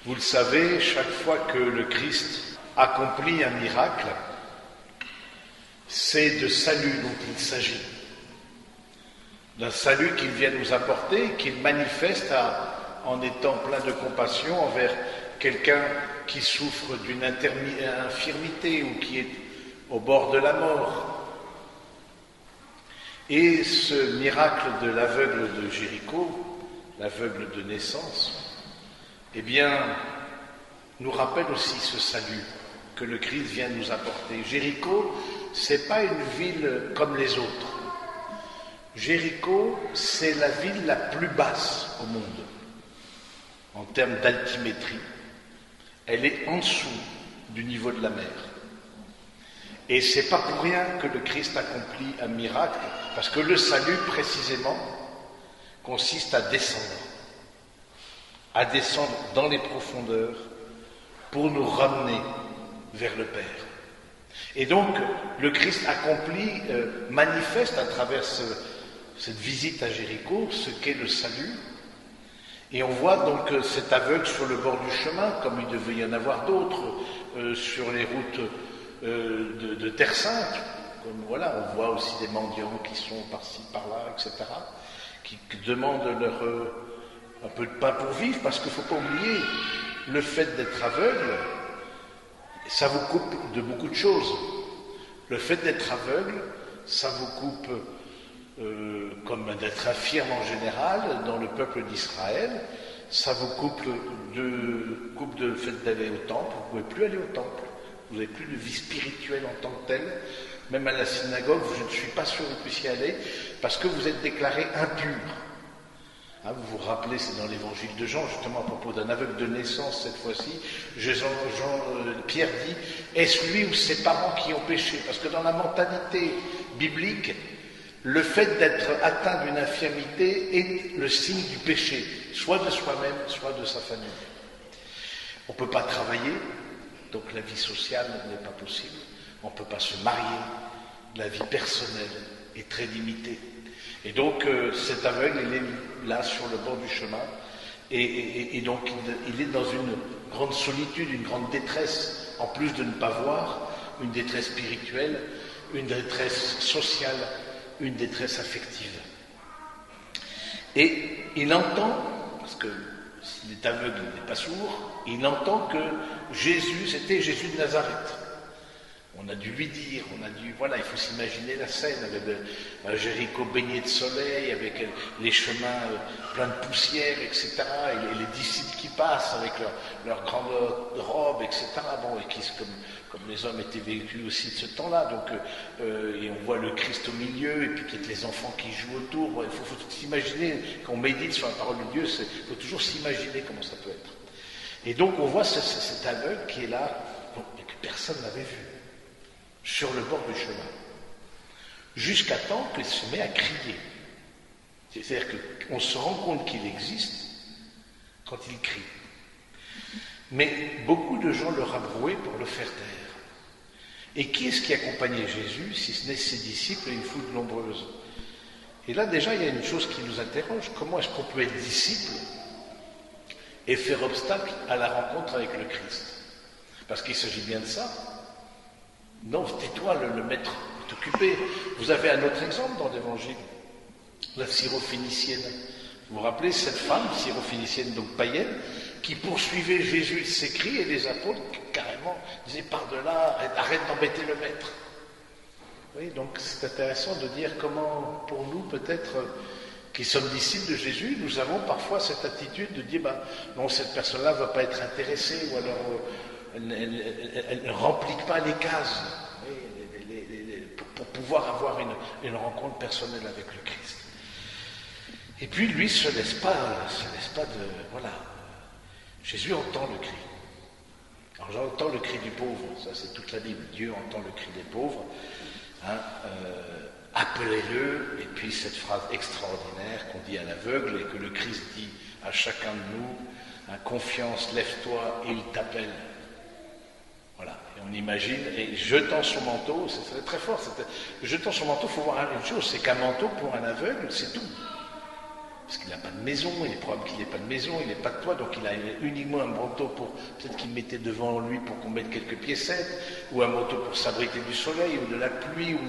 Vous le savez, chaque fois que le Christ accomplit un miracle, c'est de salut dont il s'agit. D'un salut qu'il vient nous apporter, qu'il manifeste en étant plein de compassion envers quelqu'un qui souffre d'une infirmité ou qui est au bord de la mort. Et ce miracle de l'aveugle de Jéricho, l'aveugle de naissance, eh bien, nous rappelle aussi ce salut que le Christ vient nous apporter. Jéricho, c'est pas une ville comme les autres. Jéricho, c'est la ville la plus basse au monde, en termes d'altimétrie. Elle est en dessous du niveau de la mer. Et c'est pas pour rien que le Christ accomplit un miracle, parce que le salut, précisément, consiste à descendre dans les profondeurs pour nous ramener vers le Père. Et donc, le Christ accomplit, manifeste à travers cette visite à Jéricho ce qu'est le salut. Et on voit donc cet aveugle sur le bord du chemin, comme il devait y en avoir d'autres, sur les routes de Terre Sainte. Comme, voilà, on voit aussi des mendiants qui sont par-ci, par-là, etc., qui demandent un peu de pain pour vivre, parce qu'il ne faut pas oublier, le fait d'être aveugle, ça vous coupe de beaucoup de choses. Le fait d'être aveugle, ça vous coupe, comme d'être infirme en général, dans le peuple d'Israël, ça vous coupe de fait d'aller au temple, vous ne pouvez plus aller au temple, vous n'avez plus de vie spirituelle en tant que telle, même à la synagogue, je ne suis pas sûr que vous puissiez aller, parce que vous êtes déclaré impur. Hein, vous vous rappelez, c'est dans l'évangile de Jean, justement à propos d'un aveugle de naissance cette fois-ci, Pierre dit, est-ce lui ou ses parents qui ont péché? Parce que dans la mentalité biblique, le fait d'être atteint d'une infirmité est le signe du péché, soit de soi-même, soit de sa famille. On ne peut pas travailler, donc la vie sociale n'est pas possible. On ne peut pas se marier, la vie personnelle est très limitée. Et donc cet aveugle, il est là sur le bord du chemin, et donc il est dans une grande solitude, une grande détresse, en plus de ne pas voir, une détresse spirituelle, une détresse sociale, une détresse affective. Et il entend, parce que s'il est aveugle, il n'est pas sourd, il entend que Jésus, c'était Jésus de Nazareth. On a dû lui dire, voilà, il faut s'imaginer la scène avec Jéricho baigné de soleil, avec les chemins pleins de poussière, etc., et les disciples qui passent avec leurs grandes robes, etc., bon, et qui, comme les hommes étaient vécus aussi de ce temps-là, donc, et on voit le Christ au milieu, et puis peut-être les enfants qui jouent autour. Bon, il faut s'imaginer, quand on médite sur la parole de Dieu, il faut toujours s'imaginer comment ça peut être. Et donc on voit cet aveugle qui est là, et que personne n'avait vu, sur le bord du chemin, jusqu'à temps qu'il se met à crier. C'est-à-dire qu'on se rend compte qu'il existe quand il crie. Mais beaucoup de gens le rabrouaient pour le faire taire. Et qui est-ce qui accompagnait Jésus, si ce n'est ses disciples et une foule nombreuse? Et là déjà, il y a une chose qui nous interroge. Comment est-ce qu'on peut être disciple et faire obstacle à la rencontre avec le Christ? Parce qu'il s'agit bien de ça. Non, tais-toi, le maître est occupé. Vous avez un autre exemple dans l'Évangile, la syrophénicienne. Vous vous rappelez, cette femme, syrophénicienne, donc païenne, qui poursuivait Jésus de ses cris, et les apôtres, carrément, disaient par de là, arrête d'embêter le maître. Oui, donc c'est intéressant de dire comment, pour nous, peut-être, qui sommes disciples de Jésus, nous avons parfois cette attitude de dire, non, cette personne-là ne va pas être intéressée, ou alors elle ne remplit pas les cases, pour pouvoir avoir une rencontre personnelle avec le Christ. Et puis lui se laisse pas de, voilà. Jésus entend le cri. Alors j'entends le cri du pauvre, ça c'est toute la Bible. Dieu entend le cri des pauvres. Hein, appelez-le, et puis cette phrase extraordinaire qu'on dit à l'aveugle et que le Christ dit à chacun de nous, hein, confiance, lève-toi, il t'appelle. Voilà, et on imagine, et jetant son manteau, c'est très fort, jetant son manteau, il faut voir une chose, c'est qu'un manteau pour un aveugle, c'est tout. parce qu'il n'a pas de maison, il est probable qu'il n'ait pas de maison, il n'est pas de toit, donc il a uniquement un manteau pour, peut-être qu'il mettait devant lui pour qu'on mette quelques piécettes, ou un manteau pour s'abriter du soleil, ou de la pluie, ou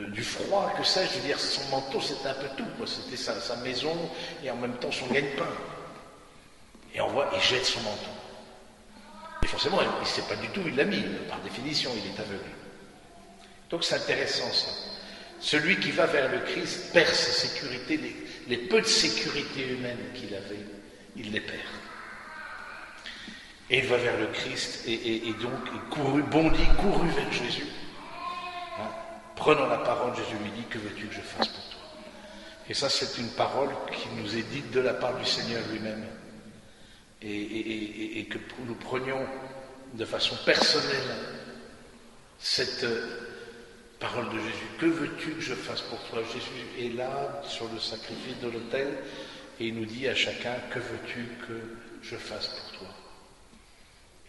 du froid, que sais-je. Je veux dire, son manteau c'était un peu tout, quoi. C'était sa maison, et en même temps son gagne-pain. Et on voit, il jette son manteau. Et forcément, il ne sait pas du tout, il l'a mis, par définition, il est aveugle. Donc c'est intéressant ça. Celui qui va vers le Christ perd ses sécurités, les peu de sécurité humaine qu'il avait, il les perd. Et il va vers le Christ, et donc il courut vers Jésus. Hein, prenant la parole, Jésus lui dit, que veux-tu que je fasse pour toi? Et ça, c'est une parole qui nous est dite de la part du Seigneur lui-même. Et que nous prenions de façon personnelle cette parole de Jésus. Que veux-tu que je fasse pour toi? Jésus est là sur le sacrifice de l'autel et il nous dit à chacun, que veux-tu que je fasse pour toi?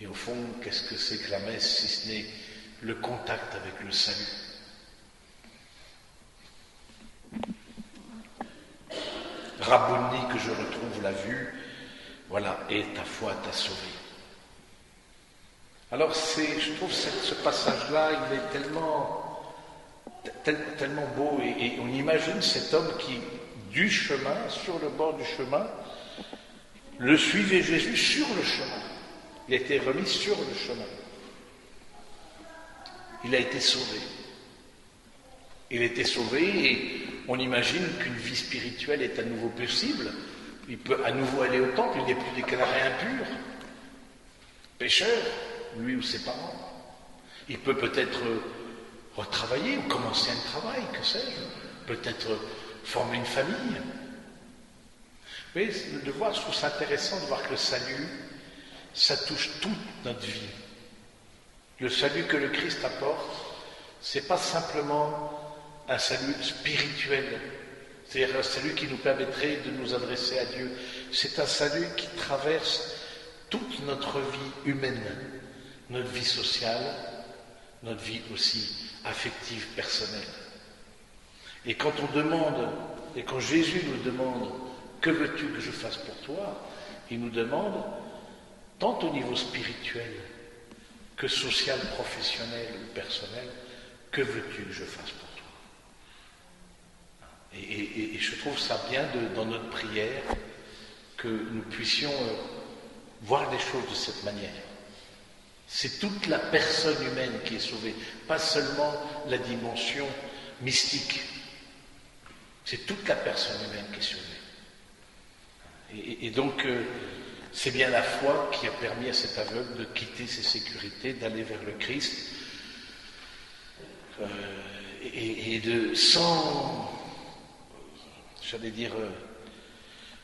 Et au fond, qu'est-ce que c'est que la messe si ce n'est le contact avec le salut? Rabboni, que je retrouve la vue, voilà, et ta foi t'a sauvé. Alors je trouve ce passage-là, il est tellement beau, et on imagine cet homme qui, du chemin, sur le bord du chemin, le suivait Jésus sur le chemin. Il a été remis sur le chemin. Il a été sauvé. Il a été sauvé et on imagine qu'une vie spirituelle est à nouveau possible. Il peut à nouveau aller au temple, il n'est plus déclaré impur, pécheur, lui ou ses parents. Il peut peut-être retravailler ou commencer un travail, que sais-je, peut-être former une famille. Mais de voir, je trouve ça intéressant de voir que le salut, ça touche toute notre vie. Le salut que le Christ apporte, c'est pas simplement un salut spirituel, c'est-à-dire un salut qui nous permettrait de nous adresser à Dieu. C'est un salut qui traverse toute notre vie humaine, notre vie sociale, notre vie aussi affective, personnelle. Et quand on demande, et quand Jésus nous demande « Que veux-tu que je fasse pour toi ?», il nous demande, tant au niveau spirituel que social, professionnel ou personnel, « Que veux-tu que je fasse pour toi ?» Et je trouve ça bien dans notre prière que nous puissions voir les choses de cette manière. C'est toute la personne humaine qui est sauvée, pas seulement la dimension mystique. C'est toute la personne humaine qui est sauvée. Et donc, c'est bien la foi qui a permis à cet aveugle de quitter ses sécurités, d'aller vers le Christ, et sans, j'allais dire,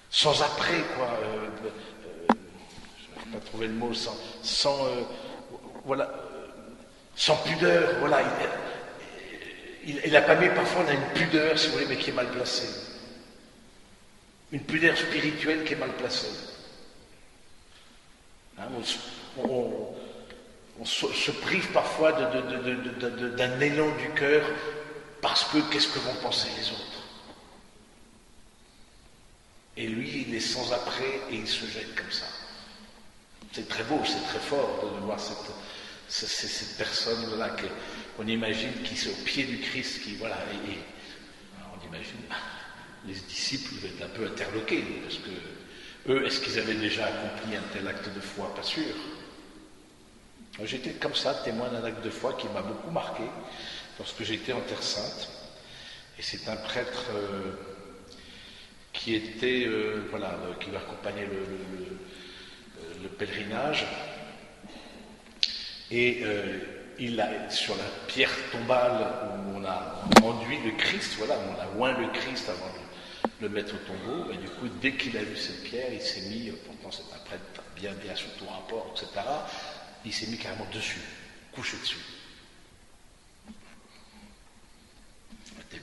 sans après, quoi. Je n'ai pas trouvé le mot, sans pudeur, voilà. Il n'a pas mis, parfois on a une pudeur, si vous voulez, mais qui est mal placée. Une pudeur spirituelle qui est mal placée. Hein, on se prive parfois d'un élan du cœur parce que qu'est-ce que vont penser les autres? Et lui, il est sans après et il se jette comme ça. C'est très beau, c'est très fort de voir cette personne-là qu'on imagine qui est au pied du Christ, qui voilà, et on imagine les disciples devaient être un peu interloqués, parce que eux, est-ce qu'ils avaient déjà accompli un tel acte de foi? Pas sûr. J'étais comme ça, témoin d'un acte de foi qui m'a beaucoup marqué lorsque j'étais en Terre Sainte. Et c'est un prêtre qui était, qui accompagnait le pèlerinage. Et sur la pierre tombale où on a enduit le Christ, voilà, on a oint le Christ avant de le mettre au tombeau, et du coup, dès qu'il a vu cette pierre, il s'est mis, pourtant c'est un prêtre bien sous tout rapport, etc., il s'est mis carrément dessus, couché dessus. Il était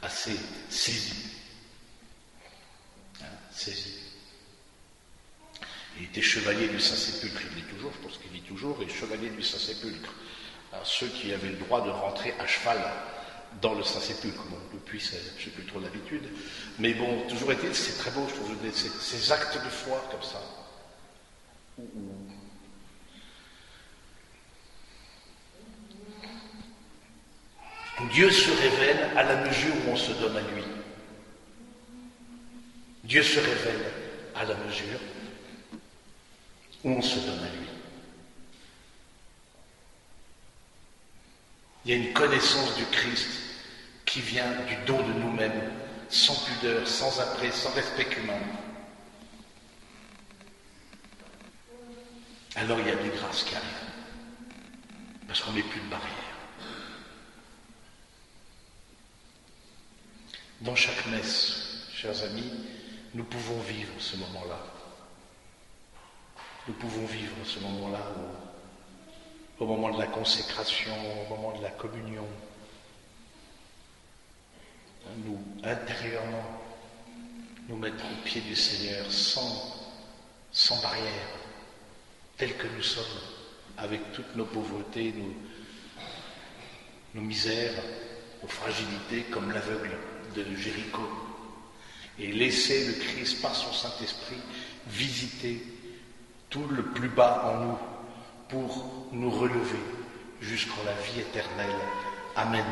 assez saisi. Saisi. Il était chevalier du Saint-Sépulcre, il vit toujours, je pense qu'il vit toujours, et chevalier du Saint-Sépulcre. Alors, ceux qui avaient le droit de rentrer à cheval dans le Saint-Sépulcre. Bon, depuis, je n'ai plus trop l'habitude. Mais bon, toujours est-il, c'est très beau, je trouve, ces actes de foi comme ça. Dieu se révèle à la mesure où on se donne à lui. Dieu se révèle à la mesure où on se donne à lui. Il y a une connaissance du Christ qui vient du don de nous-mêmes, sans pudeur, sans apprêt, sans respect humain. Alors il y a des grâces qui arrivent, parce qu'on n'est plus de barrière. Dans chaque messe, chers amis, nous pouvons vivre ce moment-là. Nous pouvons vivre ce moment-là au moment de la consécration, au moment de la communion. Nous, intérieurement, nous mettre au pied du Seigneur sans barrière, tels que nous sommes, avec toutes nos pauvretés, nos misères, nos fragilités, comme l'aveugle de Jéricho, et laisser le Christ, par son Saint-Esprit, visiter tout le plus bas en nous pour nous relever jusqu'en la vie éternelle. Amen.